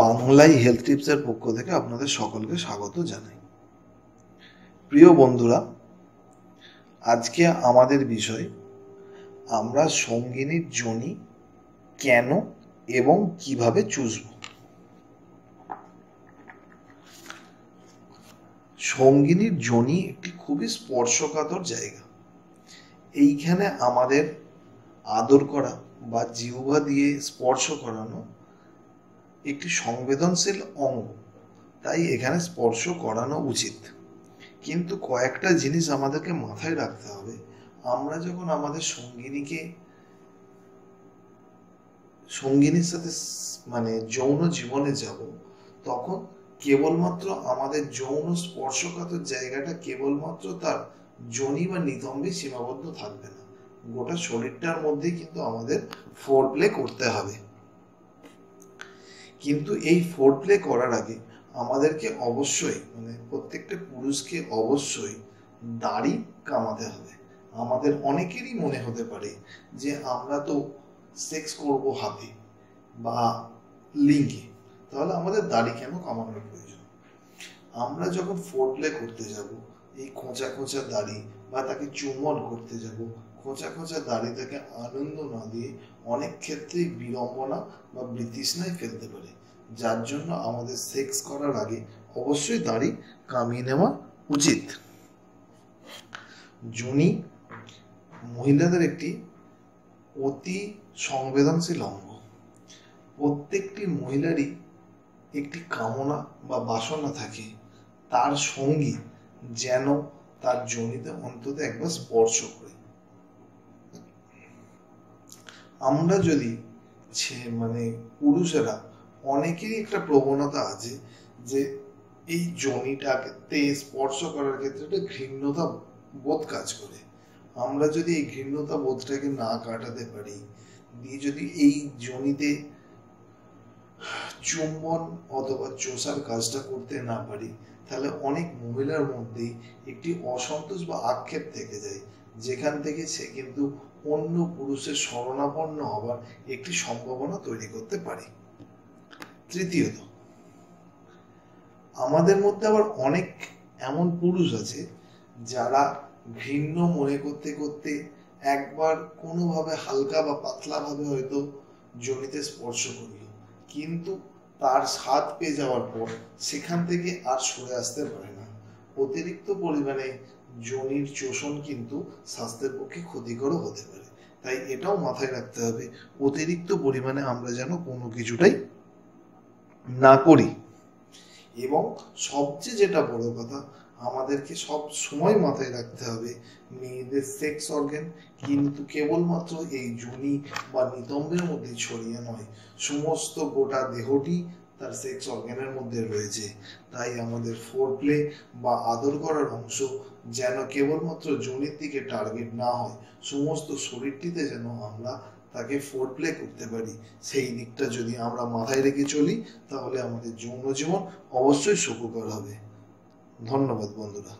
বাংলায় হেলথ টিপসের পক্ষ থেকে আপনাদের সকলকে স্বাগত জানাই। প্রিয় বন্ধুরা, আজকে আমাদের বিষয় আমরা সঙ্গিনীর যোনি কেন এবং কিভাবে চুষব। সঙ্গিনীর যোনি একটি খুবই স্পর্শকাতর জায়গা। এইখানে আমাদের আদর করা বা জিহ্বা দিয়ে স্পর্শ করানো একটি সংবেদনশীল অঙ্গ, তাই এখানে স্পর্শ করানো উচিত। কিন্তু কয়েকটা জিনিস আমাদেরকে মাথায় রাখতে হবে। আমরা যখন আমাদের সঙ্গিনীর সাথে যৌন জীবনে যাব, তখন কেবলমাত্র আমাদের যৌন স্পর্শকাতর জায়গাটা কেবলমাত্র তার যোনি বা নিতম্বে সীমাবদ্ধ থাকবে না, গোটা শরীরটার মধ্যে কিন্তু আমাদের ফোরপ্লে করতে হবে। কিন্তু এই ফোরপ্লে করার আগে আমাদেরকে অবশ্যই প্রত্যেকটা পুরুষকে অবশ্যই দাড়ি কামাতে হবে। আমাদের অনেকেরই মনে হতে পারে যে আমরা তো সেক্স করব হাতে বা লিঙ্গে, তাহলে আমাদের দাড়ি কেন কামানোর প্রয়োজন? আমরা যখন ফোরপ্লে করতে যাব, এই খোঁচা খোঁচা দাড়ি বা তাকে চুম্বন করতে যাব, খোঁচা খোঁচা দাড়ি তাকে আনন্দ না দিয়ে অনেক ক্ষেত্রেই বিড়ম্বনা বা বিতৃষ্ণায় ফেলতে পারে, যার জন্য আমাদের সেক্স করার আগে অবশ্যই দাড়ি কামিয়ে নেওয়া উচিত। যোনি মহিলাদের একটি অতি সংবেদনশীল অঙ্গ। প্রত্যেকটি মহিলারই একটি কামনা বা বাসনা থাকে তার সঙ্গী যেন তার যোনিতে অন্তত একবার স্পর্শ করে। আমরা যদি পুরুষেরা অনেকেরই একটা প্রবণতা আছে যে এই যোনিটাকে স্পর্শ করার ক্ষেত্রে একটা ঘৃণ্যতা বোধ কাজ করে। আমরা যদি এই ঘৃণ্যতা বোধটাকে না কাটাতে পারি, দিয়ে যদি এই যোনিতে চুম্বন অথবা চোষার কাজটা করতে না পারি, তাহলে অনেক মহিলার মধ্যেই একটি অসন্তোষ বা আক্ষেপ থেকে যায়, যেখান থেকে সে কিন্তু অন্য পুরুষের শরণাপন্ন হবার একটি সম্ভাবনা তৈরি করতে পারে। তৃতীয়ত, আমাদের মধ্যে আবার অনেক এমন পুরুষ আছে যারা ঘৃণ্য মনে করতে করতে একবার কোনোভাবে হালকা বা পাতলা ভাবে হয়তো যোনিতে স্পর্শ করল, কিন্তু তার স্বাদ পেয়ে যাওয়ার পর সেখান থেকে আর সরে আসতে পারে না। অতিরিক্ত পরিমাণে যোনির চোষণ কিন্তু স্বাস্থ্যের পক্ষে ক্ষতিকরও হতে পারে। তাই এটাও মাথায় রাখতে হবে, অতিরিক্ত পরিমাণে আমরা যেন কোনো কিছুটাই না করি। এবং সবচেয়ে যেটা বড় কথা, আমাদেরকে সব সময় মাথায় রাখতে হবে, মেয়েদের সেক্স অর্গান কিন্তু কেবলমাত্র এই যোনি বা নিতম্বের মধ্যে ছড়িয়ে নয়, সমস্ত গোটা দেহটি তার সেক্স অর্গানের মধ্যে রয়েছে। তাই আমাদের ফোরপ্লে বা আদর করার অংশ যেন কেবলমাত্র যোনির দিকে টার্গেট না হয়, সমস্ত শরীরটিতে যেন আমরা তাকে ফোরপ্লে করতে পারি। সেই দিকটা যদি আমরা মাথায় রেখে চলি, তাহলে আমাদের যৌন জীবন অবশ্যই সুখকর হবে। ধন্যবাদ বন্ধুরা।